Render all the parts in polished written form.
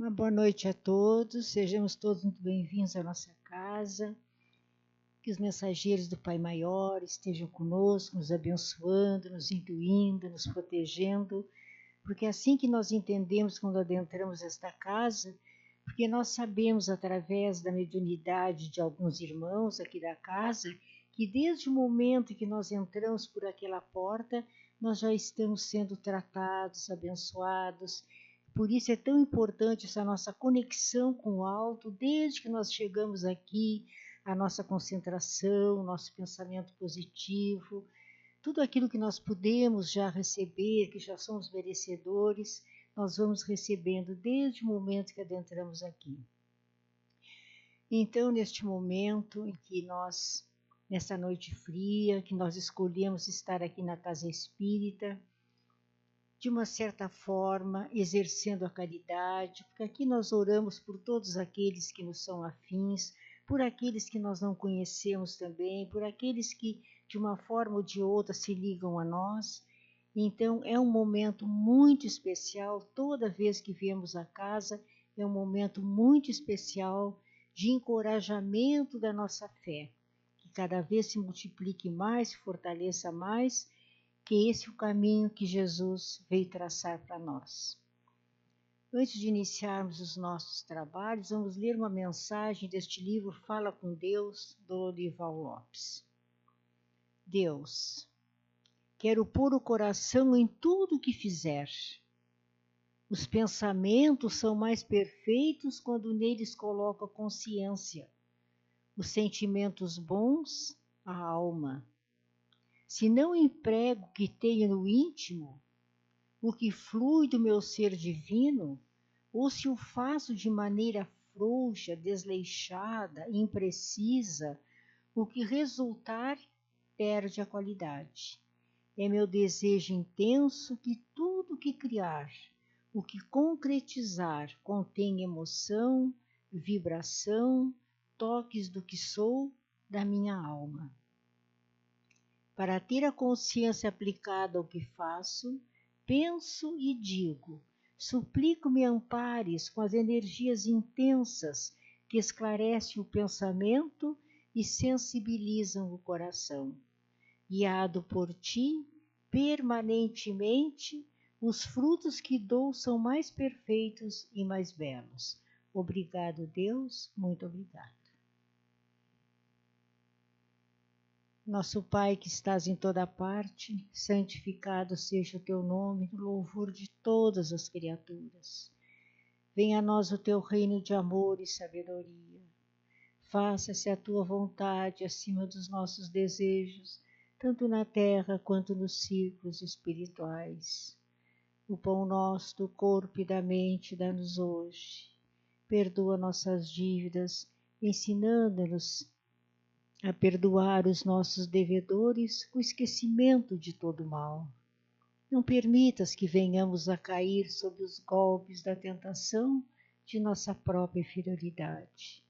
Uma boa noite a todos, sejamos todos muito bem-vindos à nossa casa, que os mensageiros do Pai Maior estejam conosco, nos abençoando, nos intuindo, nos protegendo, porque é assim que nós entendemos quando adentramos esta casa, porque nós sabemos através da mediunidade de alguns irmãos aqui da casa, que desde o momento que nós entramos por aquela porta, nós já estamos sendo tratados, abençoados. Por isso é tão importante essa nossa conexão com o alto, desde que nós chegamos aqui, a nossa concentração, nosso pensamento positivo, tudo aquilo que nós podemos já receber, que já somos merecedores, nós vamos recebendo desde o momento que adentramos aqui. Então, neste momento em que nós, nessa noite fria, que nós escolhemos estar aqui na Casa Espírita, de uma certa forma, exercendo a caridade, porque aqui nós oramos por todos aqueles que nos são afins, por aqueles que nós não conhecemos também, por aqueles que, de uma forma ou de outra, se ligam a nós. Então, é um momento muito especial, toda vez que viemos à casa, é um momento muito especial de encorajamento da nossa fé, que cada vez se multiplique mais, se fortaleça mais, que esse é o caminho que Jesus veio traçar para nós. Antes de iniciarmos os nossos trabalhos, vamos ler uma mensagem deste livro Fala com Deus, do Lorival Lopes. Deus, quero pôr o coração em tudo o que fizer. Os pensamentos são mais perfeitos quando neles coloco a consciência, os sentimentos bons, a alma. Se não emprego o que tenho no íntimo, o que flui do meu ser divino, ou se o faço de maneira frouxa, desleixada, imprecisa, o que resultar perde a qualidade. É meu desejo intenso que tudo que criar, o que concretizar, contém emoção, vibração, toques do que sou, da minha alma. Para ter a consciência aplicada ao que faço, penso e digo, suplico me ampares com as energias intensas que esclarecem o pensamento e sensibilizam o coração. Guiado por ti, permanentemente, os frutos que dou são mais perfeitos e mais belos. Obrigado, Deus, muito obrigado. Nosso Pai que estás em toda parte, santificado seja o teu nome, no louvor de todas as criaturas. Venha a nós o teu reino de amor e sabedoria. Faça-se a tua vontade acima dos nossos desejos, tanto na terra quanto nos círculos espirituais. O pão nosso do corpo e da mente dá-nos hoje. Perdoa nossas dívidas, ensinando-nos a perdoar os nossos devedores com esquecimento de todo mal. Não permitas que venhamos a cair sob os golpes da tentação de nossa própria inferioridade.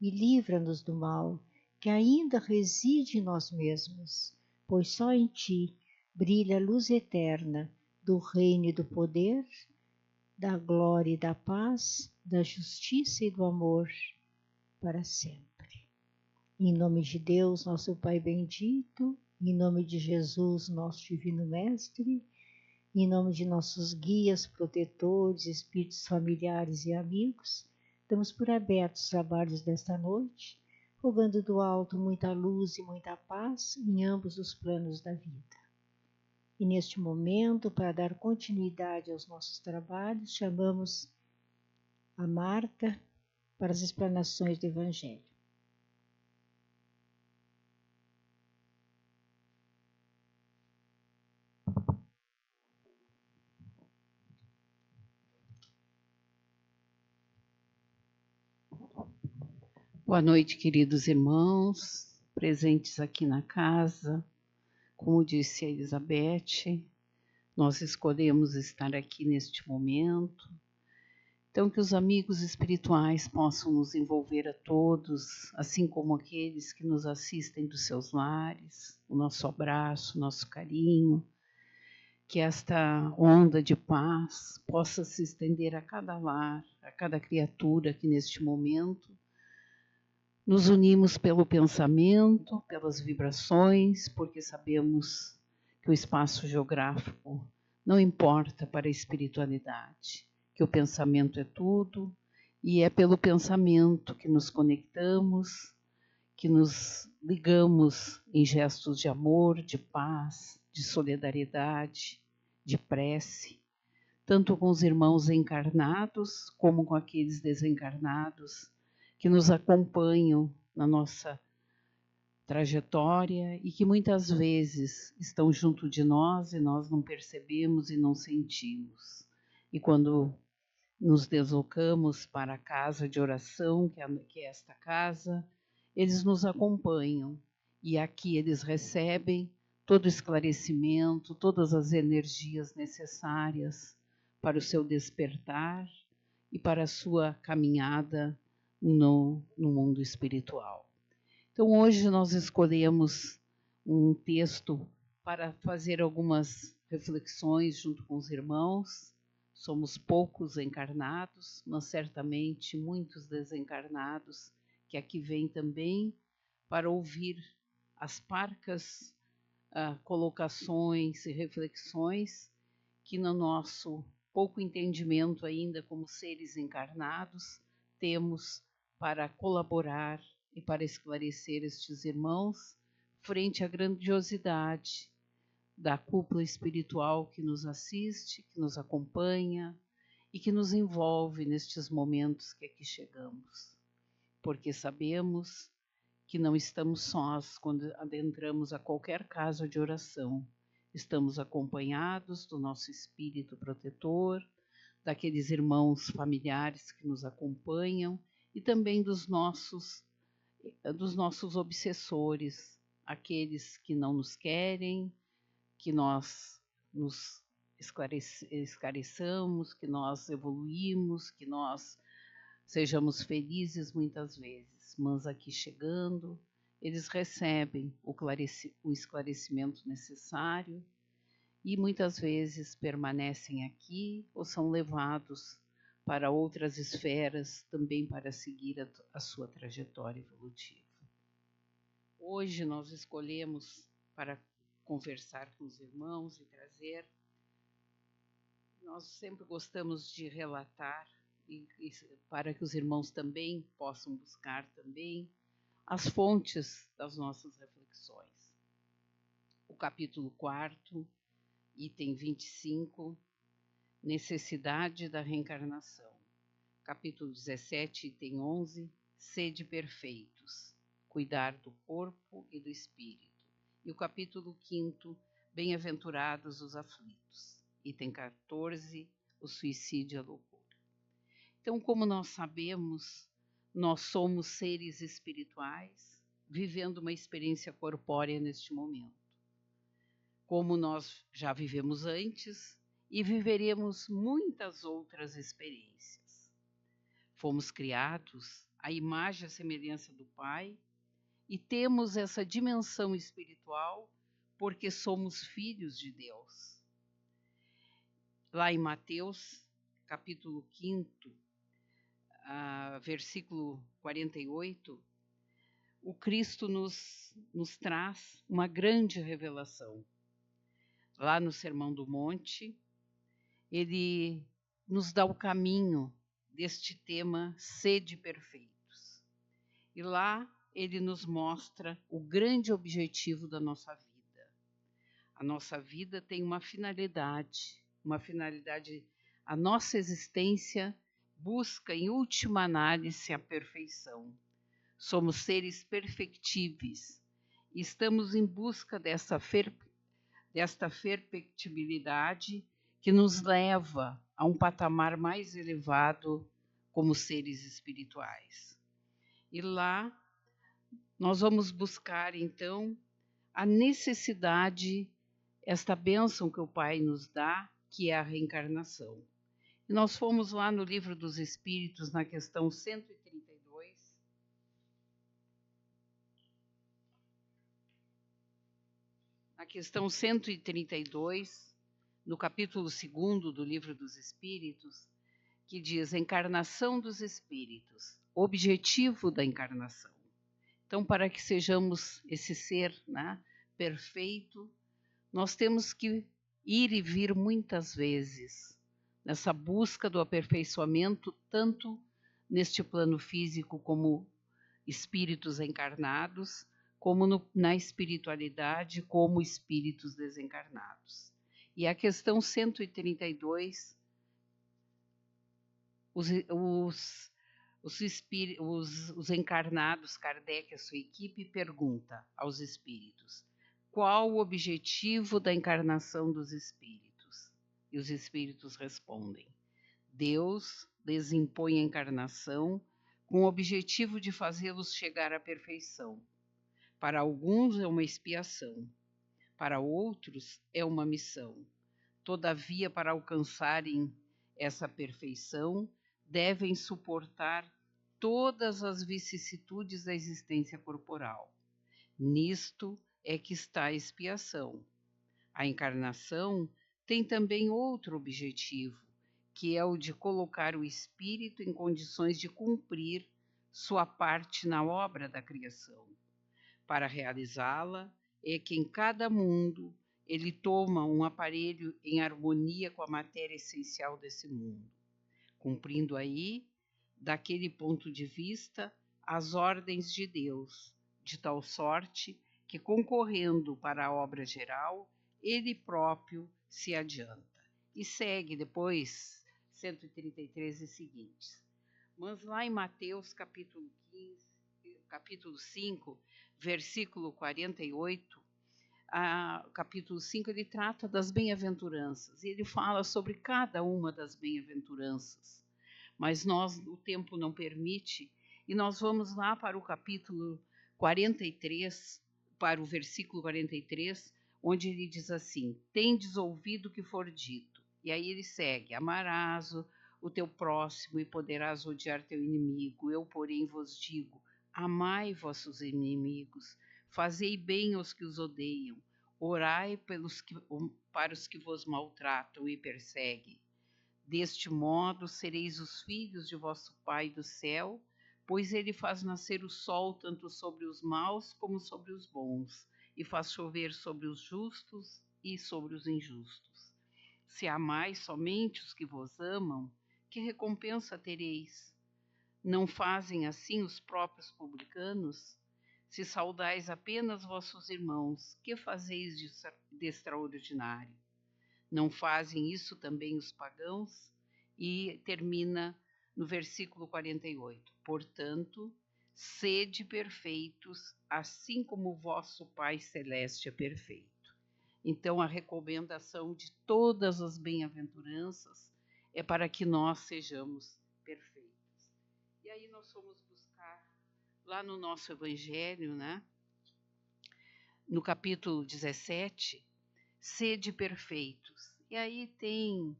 E livra-nos do mal, que ainda reside em nós mesmos, pois só em ti brilha a luz eterna do reino e do poder, da glória e da paz, da justiça e do amor, para sempre. Em nome de Deus, nosso Pai bendito, em nome de Jesus, nosso Divino Mestre, em nome de nossos guias, protetores, espíritos familiares e amigos, damos por abertos os trabalhos desta noite, rogando do alto muita luz e muita paz em ambos os planos da vida. E neste momento, para dar continuidade aos nossos trabalhos, chamamos a Marta para as explanações do Evangelho. Boa noite, queridos irmãos, presentes aqui na casa. Como disse a Elizabeth, nós escolhemos estar aqui neste momento. Então, que os amigos espirituais possam nos envolver a todos, assim como aqueles que nos assistem dos seus lares, o nosso abraço, o nosso carinho. que esta onda de paz possa se estender a cada lar, a cada criatura que neste momento nos unimos pelo pensamento, pelas vibrações, porque sabemos que o espaço geográfico não importa para a espiritualidade, que o pensamento é tudo, e é pelo pensamento que nos conectamos, que nos ligamos em gestos de amor, de paz, de solidariedade, de prece, tanto com os irmãos encarnados como com aqueles desencarnados que nos acompanham na nossa trajetória e que muitas vezes estão junto de nós e nós não percebemos e não sentimos. E quando nos deslocamos para a casa de oração, que é esta casa, eles nos acompanham e aqui eles recebem todo o esclarecimento, todas as energias necessárias para o seu despertar e para a sua caminhada no mundo espiritual. Então, hoje nós escolhemos um texto para fazer algumas reflexões junto com os irmãos. Somos poucos encarnados, mas certamente muitos desencarnados que aqui vêm também para ouvir as parcas colocações e reflexões que no nosso pouco entendimento ainda como seres encarnados temos para colaborar e para esclarecer estes irmãos frente à grandiosidade da cúpula espiritual que nos assiste, que nos acompanha e que nos envolve nestes momentos que aqui chegamos. Porque sabemos que não estamos sós quando adentramos a qualquer casa de oração. Estamos acompanhados do nosso espírito protetor, daqueles irmãos familiares que nos acompanham e também dos nossos obsessores, aqueles que não nos querem, que nós nos esclareçamos, que nós evoluímos, que nós sejamos felizes muitas vezes, mas aqui chegando, eles recebem o esclarecimento necessário e muitas vezes permanecem aqui ou são levados para outras esferas também para seguir a sua trajetória evolutiva. Hoje nós escolhemos para conversar com os irmãos e trazer. Nós sempre gostamos de relatar e para que os irmãos também possam buscar também as fontes das nossas reflexões. O capítulo 4, item 25, necessidade da reencarnação. Capítulo 17, item 11, sede perfeitos, cuidar do corpo e do espírito. E o capítulo 5, bem-aventurados os aflitos. Item 14, o suicídio e a loucura. Então, como nós sabemos, nós somos seres espirituais vivendo uma experiência corpórea neste momento. Como nós já vivemos antes e viveremos muitas outras experiências. Fomos criados à imagem e à semelhança do Pai e temos essa dimensão espiritual porque somos filhos de Deus. Lá em Mateus, capítulo 5, versículo 48, o Cristo nos traz uma grande revelação. Lá no Sermão do Monte, ele nos dá o caminho deste tema sede perfeitos. E lá ele nos mostra o grande objetivo da nossa vida. A nossa vida tem uma finalidade, a nossa existência busca, em última análise, a perfeição. Somos seres perfectíveis e estamos em busca desta perfectibilidade que nos leva a um patamar mais elevado como seres espirituais. E lá nós vamos buscar, então, a necessidade, esta bênção que o Pai nos dá, que é a reencarnação. E nós fomos lá no Livro dos Espíritos, na questão 132. Na questão 132, no capítulo 2º do Livro dos Espíritos, que diz: encarnação dos espíritos, objetivo da encarnação. Então, para que sejamos esse ser, né, perfeito, nós temos que ir e vir muitas vezes nessa busca do aperfeiçoamento, tanto neste plano físico como espíritos encarnados, como na espiritualidade, como espíritos desencarnados. E a questão 132, os encarnados, Kardec e a sua equipe, pergunta aos espíritos: qual o objetivo da encarnação dos espíritos? E os espíritos respondem: Deus lhes impõe a encarnação com o objetivo de fazê-los chegar à perfeição. Para alguns é uma expiação, para outros é uma missão. Todavia, para alcançarem essa perfeição, devem suportar todas as vicissitudes da existência corporal. Nisto é que está a expiação. A encarnação tem também outro objetivo, que é o de colocar o espírito em condições de cumprir sua parte na obra da criação. Para realizá-la, é que em cada mundo ele toma um aparelho em harmonia com a matéria essencial desse mundo, cumprindo aí, daquele ponto de vista, as ordens de Deus, de tal sorte que, concorrendo para a obra geral, ele próprio se adianta. E segue depois 133 e seguintes. Mas lá em Mateus capítulo 5, versículo 48, capítulo 5, ele trata das bem-aventuranças, e ele fala sobre cada uma das bem-aventuranças. Mas o tempo não permite, e nós vamos lá para o capítulo 43, para o versículo 43, onde ele diz assim: tendes ouvido o que for dito. E aí ele segue: amarás o teu próximo e poderás odiar teu inimigo. Eu, porém, vos digo: amai vossos inimigos, fazei bem aos que os odeiam, orai para os que vos maltratam e perseguem. Deste modo sereis os filhos de vosso Pai do céu, pois ele faz nascer o sol tanto sobre os maus como sobre os bons, e faz chover sobre os justos e sobre os injustos. Se amais somente os que vos amam, que recompensa tereis? Não fazem assim os próprios publicanos? Se saudais apenas vossos irmãos, que fazeis de extraordinário? Não fazem isso também os pagãos? E termina no versículo 48. Portanto, sede perfeitos, assim como o vosso Pai Celeste é perfeito. Então, a recomendação de todas as bem-aventuranças é para que nós sejamos perfeitos. E aí nós fomos buscar lá no nosso Evangelho, né? No capítulo 17, sede perfeitos. E aí tem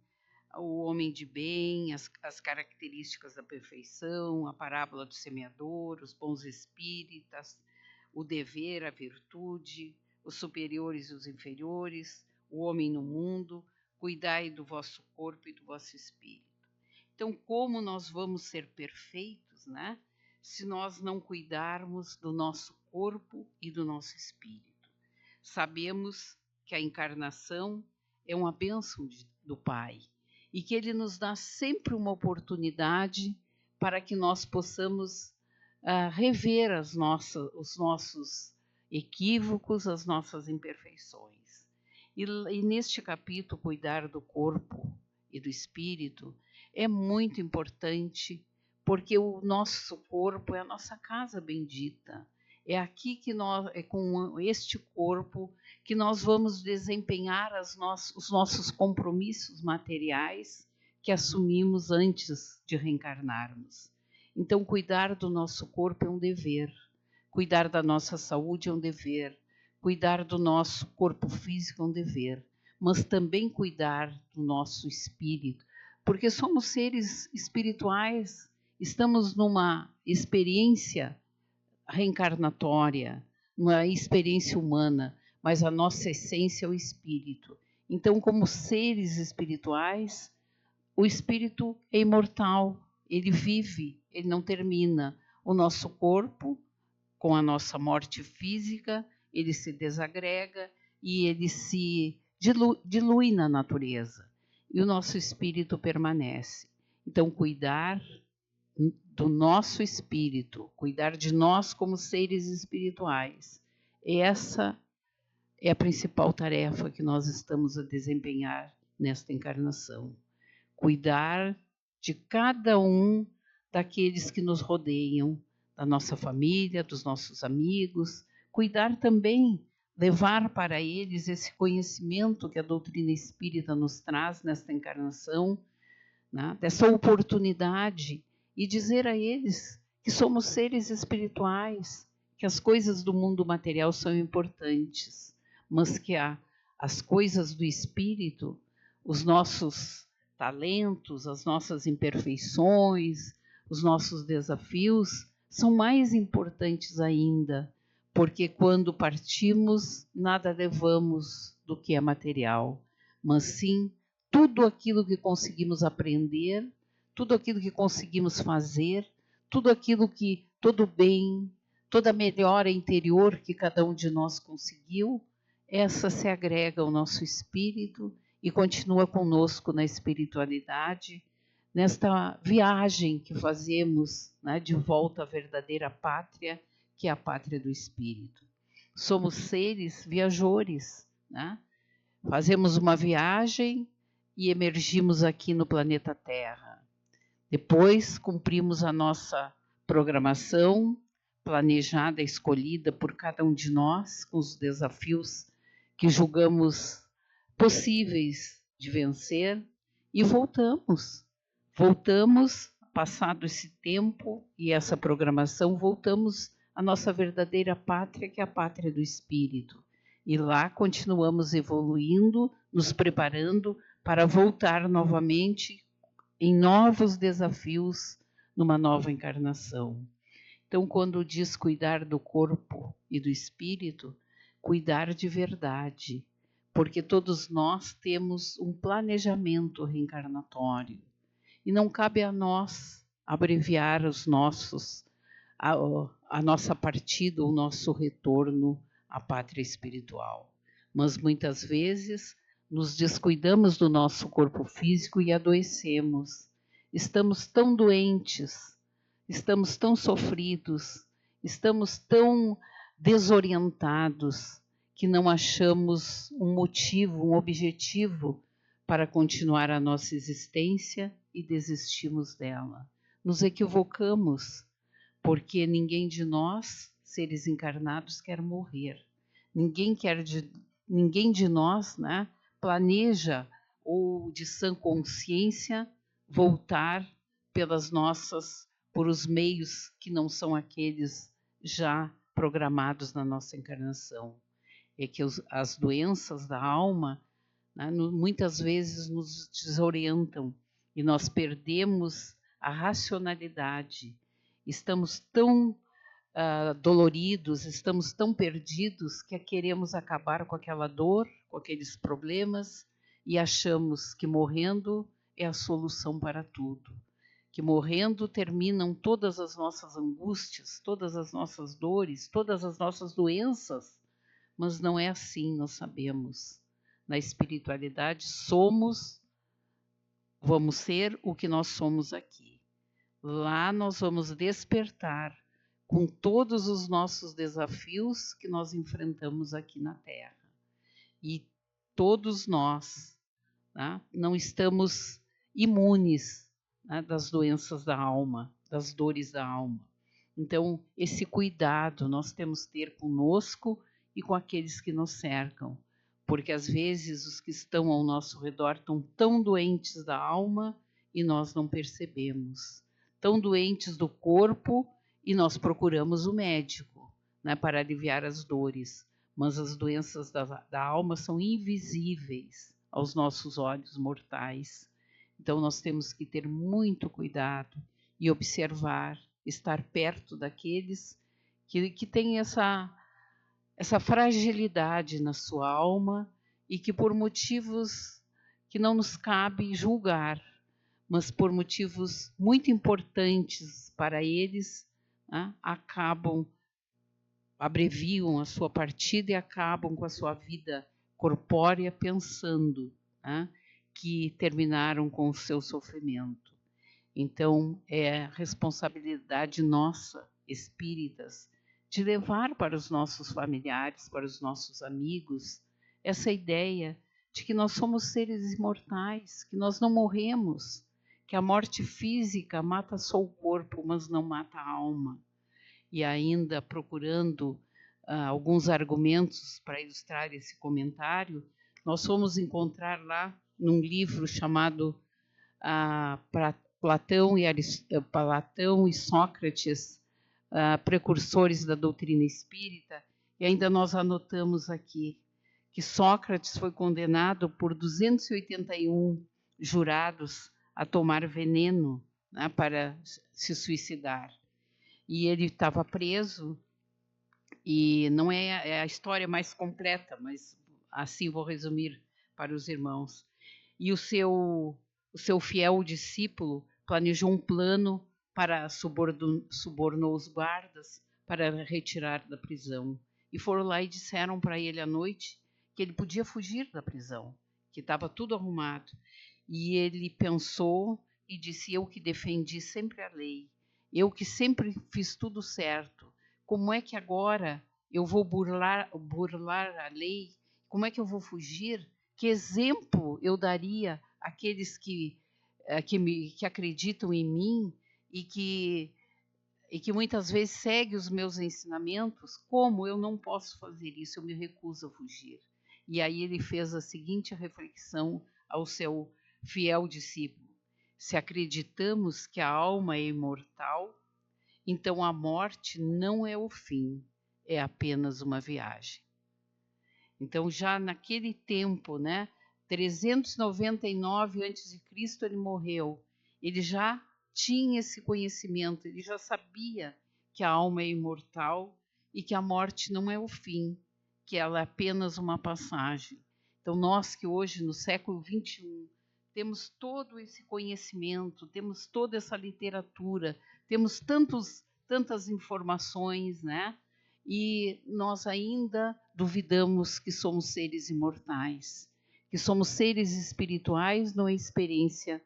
o homem de bem, as características da perfeição, a parábola do semeador, os bons espíritas, o dever, a virtude, os superiores e os inferiores, o homem no mundo, cuidai do vosso corpo e do vosso espírito. Então, como nós vamos ser perfeitos, né? Se nós não cuidarmos do nosso corpo e do nosso espírito. Sabemos que a encarnação é uma bênção do Pai e que Ele nos dá sempre uma oportunidade para que nós possamos rever os nossos equívocos, as nossas imperfeições. E neste capítulo, cuidar do corpo e do espírito é muito importante, porque o nosso corpo é a nossa casa bendita. É aqui que é com este corpo que nós vamos desempenhar os nossos compromissos materiais que assumimos antes de reencarnarmos. Então, cuidar do nosso corpo é um dever, cuidar da nossa saúde é um dever, cuidar do nosso corpo físico é um dever, mas também cuidar do nosso espírito, porque somos seres espirituais, estamos numa experiência reencarnatória, uma experiência humana, mas a nossa essência é o espírito. Então, como seres espirituais, o espírito é imortal, ele vive, ele não termina. O nosso corpo, com a nossa morte física, ele se desagrega e ele se dilui na natureza. E o nosso espírito permanece. Então, cuidar do nosso espírito, cuidar de nós como seres espirituais, essa é a principal tarefa que nós estamos a desempenhar nesta encarnação. Cuidar de cada um daqueles que nos rodeiam, da nossa família, dos nossos amigos, cuidar também, levar para eles esse conhecimento que a doutrina espírita nos traz nesta encarnação, né, dessa oportunidade, e dizer a eles que somos seres espirituais, que as coisas do mundo material são importantes, mas que as coisas do espírito, os nossos talentos, as nossas imperfeições, os nossos desafios são mais importantes ainda, porque quando partimos, nada levamos do que é material, mas sim tudo aquilo que conseguimos aprender, tudo aquilo que conseguimos fazer, tudo aquilo que, todo bem, toda melhora interior que cada um de nós conseguiu, essa se agrega ao nosso espírito e continua conosco na espiritualidade, nesta viagem que fazemos, né, de volta à verdadeira pátria, que é a pátria do espírito. Somos seres viajores, né? Fazemos uma viagem e emergimos aqui no planeta Terra. Depois cumprimos a nossa programação planejada, escolhida por cada um de nós, com os desafios que julgamos possíveis de vencer, e voltamos. Voltamos, passado esse tempo e essa programação, voltamos à nossa verdadeira pátria, que é a pátria do espírito. E lá continuamos evoluindo, nos preparando para voltar novamente em novos desafios, numa nova encarnação. Então, quando diz cuidar do corpo e do espírito, cuidar de verdade, porque todos nós temos um planejamento reencarnatório e não cabe a nós abreviar a nossa partida, o nosso retorno à pátria espiritual. Mas muitas vezes nos descuidamos do nosso corpo físico e adoecemos. Estamos tão doentes, estamos tão sofridos, estamos tão desorientados que não achamos um motivo, um objetivo para continuar a nossa existência e desistimos dela. Nos equivocamos, porque ninguém de nós, seres encarnados, quer morrer. Ninguém de nós, né, planeja ou de sã consciência voltar por os meios que não são aqueles já programados na nossa encarnação. É que as doenças da alma, né, muitas vezes nos desorientam e nós perdemos a racionalidade. Estamos tão doloridos, estamos tão perdidos que queremos acabar com aquela dor, com aqueles problemas e achamos que morrendo é a solução para tudo. Que morrendo terminam todas as nossas angústias, todas as nossas dores, todas as nossas doenças. Mas não é assim, nós sabemos. Na espiritualidade vamos ser o que nós somos aqui. Lá nós vamos despertar com todos os nossos desafios que nós enfrentamos aqui na Terra. E todos nós, né, não estamos imunes, né, das doenças da alma, das dores da alma. Então, esse cuidado nós temos que ter conosco e com aqueles que nos cercam, porque às vezes os que estão ao nosso redor estão tão doentes da alma e nós não percebemos, tão doentes do corpo e nós procuramos o médico, né, para aliviar as dores, mas as doenças da alma são invisíveis aos nossos olhos mortais. Então nós temos que ter muito cuidado e observar, estar perto daqueles que têm essa fragilidade na sua alma e que por motivos que não nos cabe julgar, mas por motivos muito importantes para eles, né, abreviam a sua partida e acabam com a sua vida corpórea pensando, né, que terminaram com o seu sofrimento. Então, é responsabilidade nossa, espíritas, de levar para os nossos familiares, para os nossos amigos, essa ideia de que nós somos seres imortais, que nós não morremos, que a morte física mata só o corpo, mas não mata a alma. E ainda procurando alguns argumentos para ilustrar esse comentário, nós fomos encontrar lá num livro chamado Platão e Sócrates, precursores da doutrina espírita, e ainda nós anotamos aqui que Sócrates foi condenado por 281 jurados a tomar veneno, né, para se suicidar. E ele estava preso, e não é a história mais completa, mas assim vou resumir para os irmãos. E o seu fiel discípulo planejou um plano para subornou os guardas para retirar da prisão. E foram lá e disseram para ele à noite que ele podia fugir da prisão, que estava tudo arrumado. E ele pensou e disse: eu que defendi sempre a lei, eu que sempre fiz tudo certo, como é que agora eu vou burlar a lei? Como é que eu vou fugir? Que exemplo eu daria àqueles que acreditam em mim e que muitas vezes seguem os meus ensinamentos? Como eu não posso fazer isso? Eu me recuso a fugir. E aí ele fez a seguinte reflexão ao seu fiel discípulo: se acreditamos que a alma é imortal, então a morte não é o fim, é apenas uma viagem. Então, já naquele tempo, né, 399 a.C., ele morreu. Ele já tinha esse conhecimento, ele já sabia que a alma é imortal e que a morte não é o fim, que ela é apenas uma passagem. Então, nós que hoje, no século XXI, temos todo esse conhecimento, temos toda essa literatura, temos tantas informações, né? E nós ainda duvidamos que somos seres imortais, que somos seres espirituais numa experiência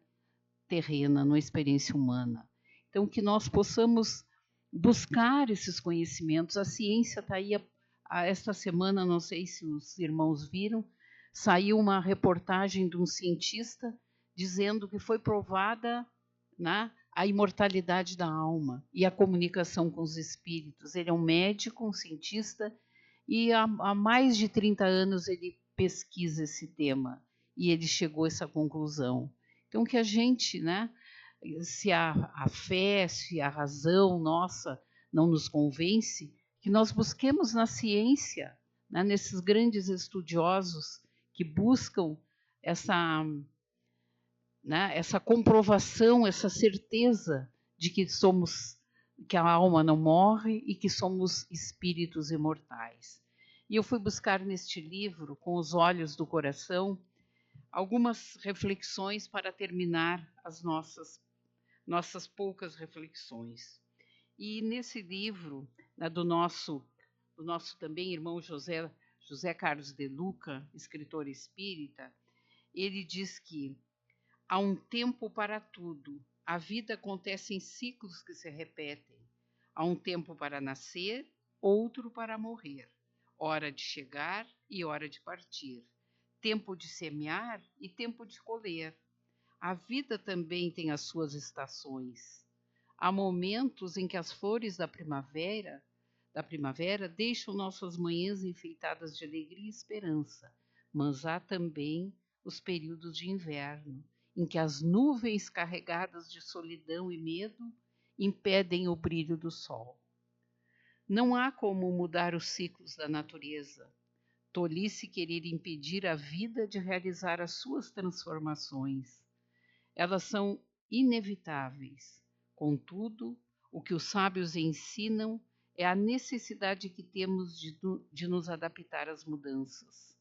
terrena, numa experiência humana. Então, que nós possamos buscar esses conhecimentos. A ciência está aí. Esta semana, não sei se os irmãos viram, saiu uma reportagem de um cientista dizendo que foi provada, né, a imortalidade da alma e a comunicação com os espíritos. Ele é um médico, um cientista, e há mais de 30 anos ele pesquisa esse tema, e ele chegou a essa conclusão. Então, que a gente, né, se a fé, se a razão nossa não nos convence, que nós busquemos na ciência, né, nesses grandes estudiosos que buscam essa comprovação, essa certeza de que a alma não morre e que somos espíritos imortais. E eu fui buscar neste livro, Com os Olhos do Coração, algumas reflexões para terminar as nossas poucas reflexões. E nesse livro, né, do nosso também irmão José Carlos de Luca, escritor espírita, ele diz que há um tempo para tudo. A vida acontece em ciclos que se repetem. Há um tempo para nascer, outro para morrer. Hora de chegar e hora de partir. Tempo de semear e tempo de colher. A vida também tem as suas estações. Há momentos em que as flores da primavera deixam nossas manhãs enfeitadas de alegria e esperança, mas há também os períodos de inverno, em que as nuvens carregadas de solidão e medo impedem o brilho do sol. Não há como mudar os ciclos da natureza. Tolice querer impedir a vida de realizar as suas transformações. Elas são inevitáveis. Contudo, o que os sábios ensinam é a necessidade que temos de nos adaptar às mudanças.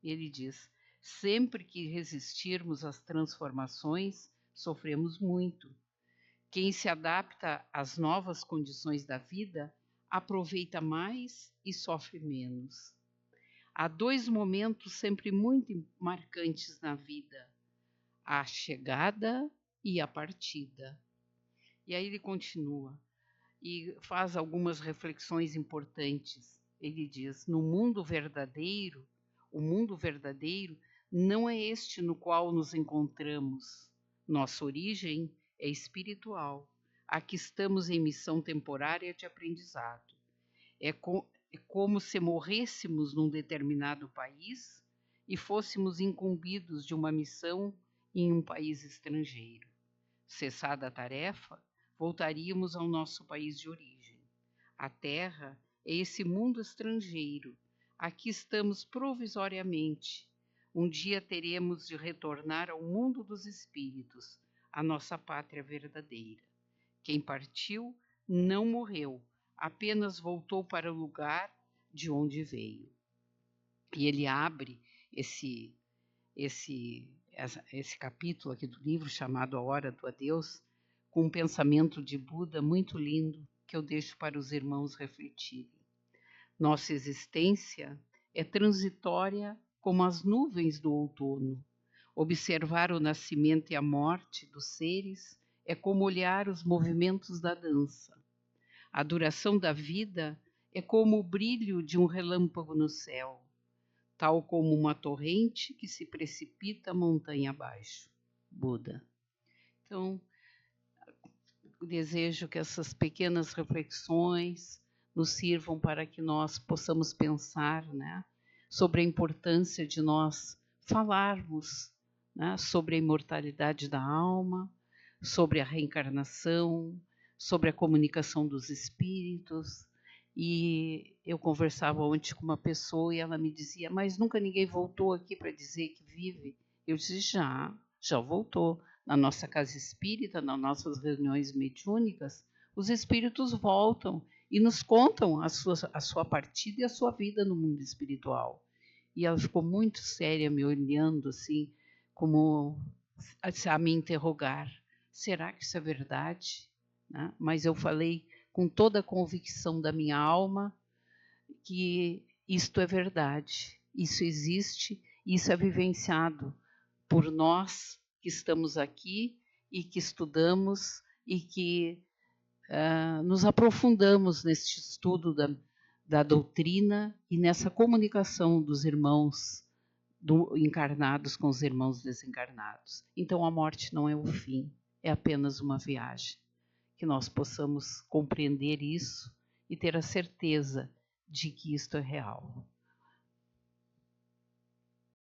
Ele diz: sempre que resistirmos às transformações, sofremos muito. Quem se adapta às novas condições da vida aproveita mais e sofre menos. Há dois momentos sempre muito marcantes na vida: a chegada e a partida. E aí ele continua e faz algumas reflexões importantes. Ele diz: no mundo verdadeiro, o mundo verdadeiro não é este no qual nos encontramos. Nossa origem é espiritual. Aqui estamos em missão temporária de aprendizado. É como se morrêssemos num determinado país e fôssemos incumbidos de uma missão em um país estrangeiro. Cessada a tarefa, voltaríamos ao nosso país de origem. A Terra é esse mundo estrangeiro. Aqui estamos provisoriamente. Um dia teremos de retornar ao mundo dos espíritos, a nossa pátria verdadeira. Quem partiu não morreu, apenas voltou para o lugar de onde veio. E ele abre esse capítulo aqui do livro, chamado A Hora do Adeus, com um pensamento de Buda muito lindo, que eu deixo para os irmãos refletirem. Nossa existência é transitória como as nuvens do outono. Observar o nascimento e a morte dos seres é como olhar os movimentos da dança. A duração da vida é como o brilho de um relâmpago no céu, tal como uma torrente que se precipita montanha abaixo. Buda. Então, desejo que essas pequenas reflexões nos sirvam para que nós possamos pensar, né, sobre a importância de nós falarmos, né, sobre a imortalidade da alma, sobre a reencarnação, sobre a comunicação dos espíritos. E eu conversava ontem com uma pessoa e ela me dizia: mas nunca ninguém voltou aqui para dizer que vive? Eu disse: já voltou. Na nossa casa espírita, nas nossas reuniões mediúnicas, os espíritos voltam e nos contam a sua partida e a sua vida no mundo espiritual. E ela ficou muito séria, me olhando assim, como a me interrogar: será que isso é verdade? Né? Mas eu falei com toda a convicção da minha alma que isto é verdade, isso existe, isso é vivenciado por nós que estamos aqui e que estudamos e que nos aprofundamos neste estudo da doutrina e nessa comunicação dos irmãos encarnados com os irmãos desencarnados. Então a morte não é o fim, é apenas uma viagem. Que nós possamos compreender isso e ter a certeza de que isto é real.